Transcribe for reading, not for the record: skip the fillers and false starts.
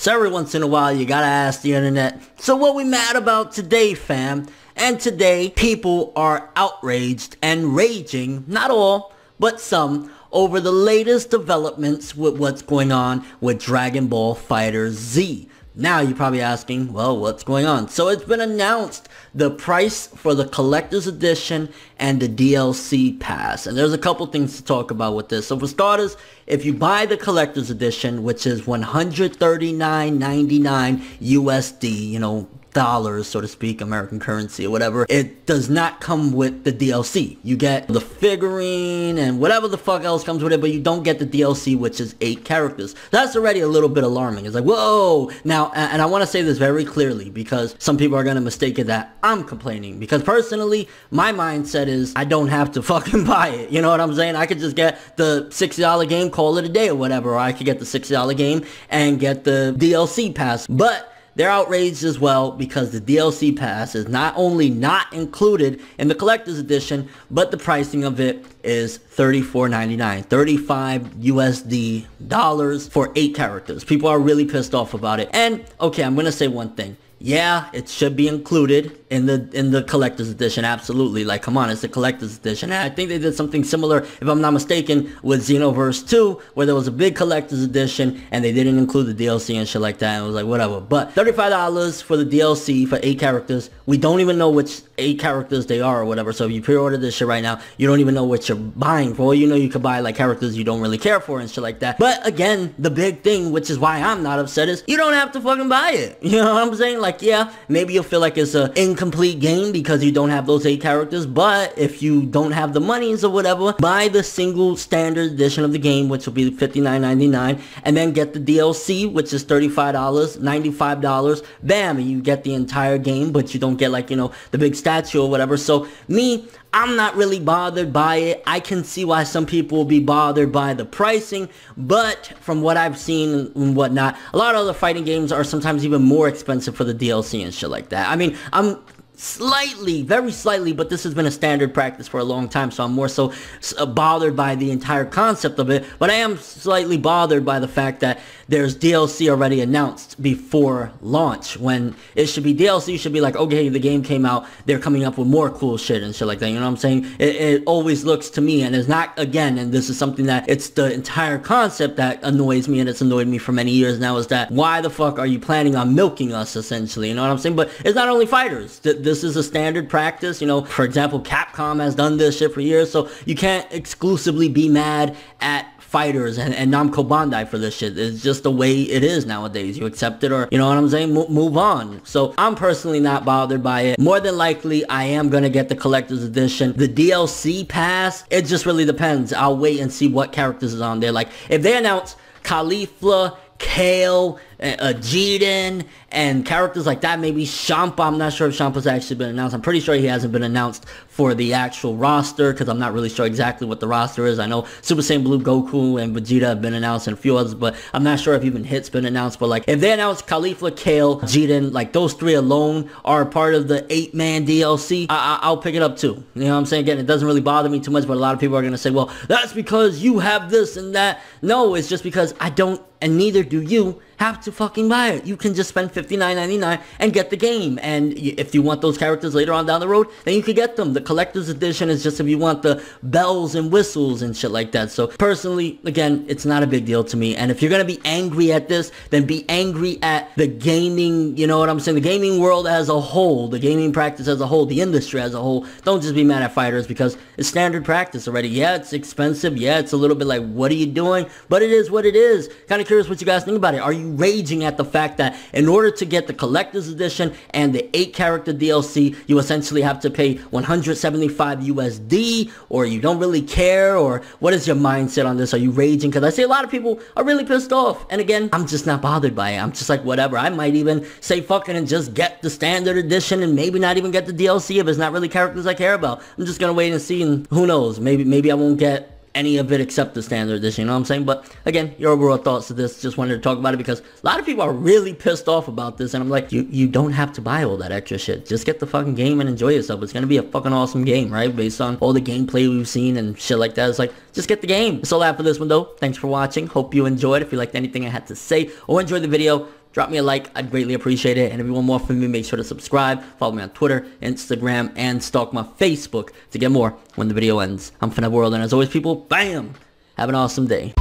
So every once in a while you gotta ask the internet, so what we mad about today, fam? And today people are outraged and raging, not all, but some, over the latest developments with what's going on with Dragon Ball FighterZ. Now you're probably asking, well, what's going on? So it's been announced the price for the collector's edition and the DLC pass. And there's a couple things to talk about with this. So for starters, if you buy the collector's edition, which is $139.99 USD, dollars, so to speak, American currency or whatever, it does not come with the DLC. You get the figurine and whatever the fuck else comes with it, but you don't get the DLC, which is 8 characters. That's already a little bit alarming. It's like, whoa! Now, and I want to say this very clearly, because some people are going to mistake it that I'm complaining, because personally, my mindset is, I don't have to fucking buy it. You know what I'm saying? I could just get the $60 game, call it a day or whatever, or I could get the $60 game and get the DLC pass. But they're outraged as well because the DLC pass is not only not included in the collector's edition, but the pricing of it is $34.99, 35 USD dollars for 8 characters. People are really pissed off about it. And okay, I'm gonna say one thing. Yeah, it should be included in the collector's edition, absolutely. Like, come on, it's the collector's edition. And I think they did something similar, if I'm not mistaken, with Xenoverse 2, where there was a big collector's edition, and they didn't include the DLC and shit like that, and it was like, whatever. But $35 for the DLC for 8 characters. We don't even know which 8 characters they are or whatever, so if you pre-order this shit right now, you don't even know what you're buying. For all you know, you could buy, like, characters you don't really care for and shit like that. But, again, the big thing, which is why I'm not upset, is you don't have to fucking buy it. You know what I'm saying? Like, yeah, maybe you'll feel like it's an incomplete game because you don't have those 8 characters, but if you don't have the monies or whatever, buy the single standard edition of the game, which will be $59.99, and then get the DLC, which is $35, $95, bam, and you get the entire game, but you don't get, like, the big statue or whatever. So me, I'm not really bothered by it. I can see why some people will be bothered by the pricing, but from what I've seen and whatnot, a lot of other fighting games are sometimes even more expensive for the DLC and shit like that. I mean, I'm slightly, very slightly, but this has been a standard practice for a long time, so I'm more so bothered by the entire concept of it, but I am slightly bothered by the fact that there's DLC already announced before launch, when it should be DLC should be like, okay, the game came out, they're coming up with more cool shit and shit like that, you know what I'm saying? It always looks to me, and it's not, again, and this is something that, it's the entire concept that annoys me, and it's annoyed me for many years now, is that, why the fuck are you planning on milking us, essentially, you know what I'm saying? But it's not only fighters. This is a standard practice, for example, Capcom has done this shit for years, so you can't exclusively be mad at fighters and Namco Bandai for this shit. It's just the way it is nowadays. You accept it, or, you know what I'm saying, move on. So I'm personally not bothered by it. More than likely, I am gonna get the collector's edition. The DLC pass, it just really depends. I'll wait and see what characters is on there. Like, if they announce Caulifla, Kale, Jiren, and characters like that, maybe Champa. I'm not sure if Champa's actually been announced. I'm pretty sure he hasn't been announced for the actual roster, because I'm not really sure exactly what the roster is. I know Super Saiyan Blue Goku and Vegeta have been announced, and a few others, but I'm not sure if even Hit's been announced. But like, if they announce Caulifla, Kale, Jiren, like those 3 alone are part of the 8-man DLC, I'll pick it up too. You know what I'm saying? Again, it doesn't really bother me too much, but a lot of people are going to say, well, that's because you have this and that. No, it's just because I don't, and neither do you, have to fucking buy it. You can just spend $59.99 and get the game, and if you want those characters later on down the road, then you can get them. The collector's edition is just if you want the bells and whistles and shit like that. So personally, again, it's not a big deal to me, and if you're gonna be angry at this, then be angry at the gaming, you know what I'm saying, the gaming world as a whole, the gaming practice as a whole, the industry as a whole. Don't just be mad at fighters, because it's standard practice already. Yeah, it's expensive. Yeah, it's a little bit like, what are you doing? But it is what it is. Kind of curious what you guys think about it. Are you raging at the fact that in order to get the collector's edition and the 8-character DLC, you essentially have to pay 175 USD, or you don't really care, or what is your mindset on this? Are you raging? Because I see a lot of people are really pissed off, and again, I'm just not bothered by it. I'm just like, whatever. I might even say fucking and just get the standard edition and maybe not even get the DLC if it's not really characters I care about. I'm just gonna wait and see, and who knows, maybe I won't get any of it except the standard edition, you know what I'm saying? But again, your overall thoughts to this, just wanted to talk about it because a lot of people are really pissed off about this, and I'm like, you don't have to buy all that extra shit. Just get the fucking game and enjoy yourself. It's gonna be a fucking awesome game, right? Based on all the gameplay we've seen and shit like that. It's like, just get the game. That's all I have for this one though. Thanks for watching. Hope you enjoyed. If you liked anything I had to say or enjoyed the video, drop me a like. I'd greatly appreciate it. And if you want more from me, make sure to subscribe, follow me on Twitter, Instagram, and stalk my Facebook to get more when the video ends. I'm Finette World, and as always, people, bam! Have an awesome day.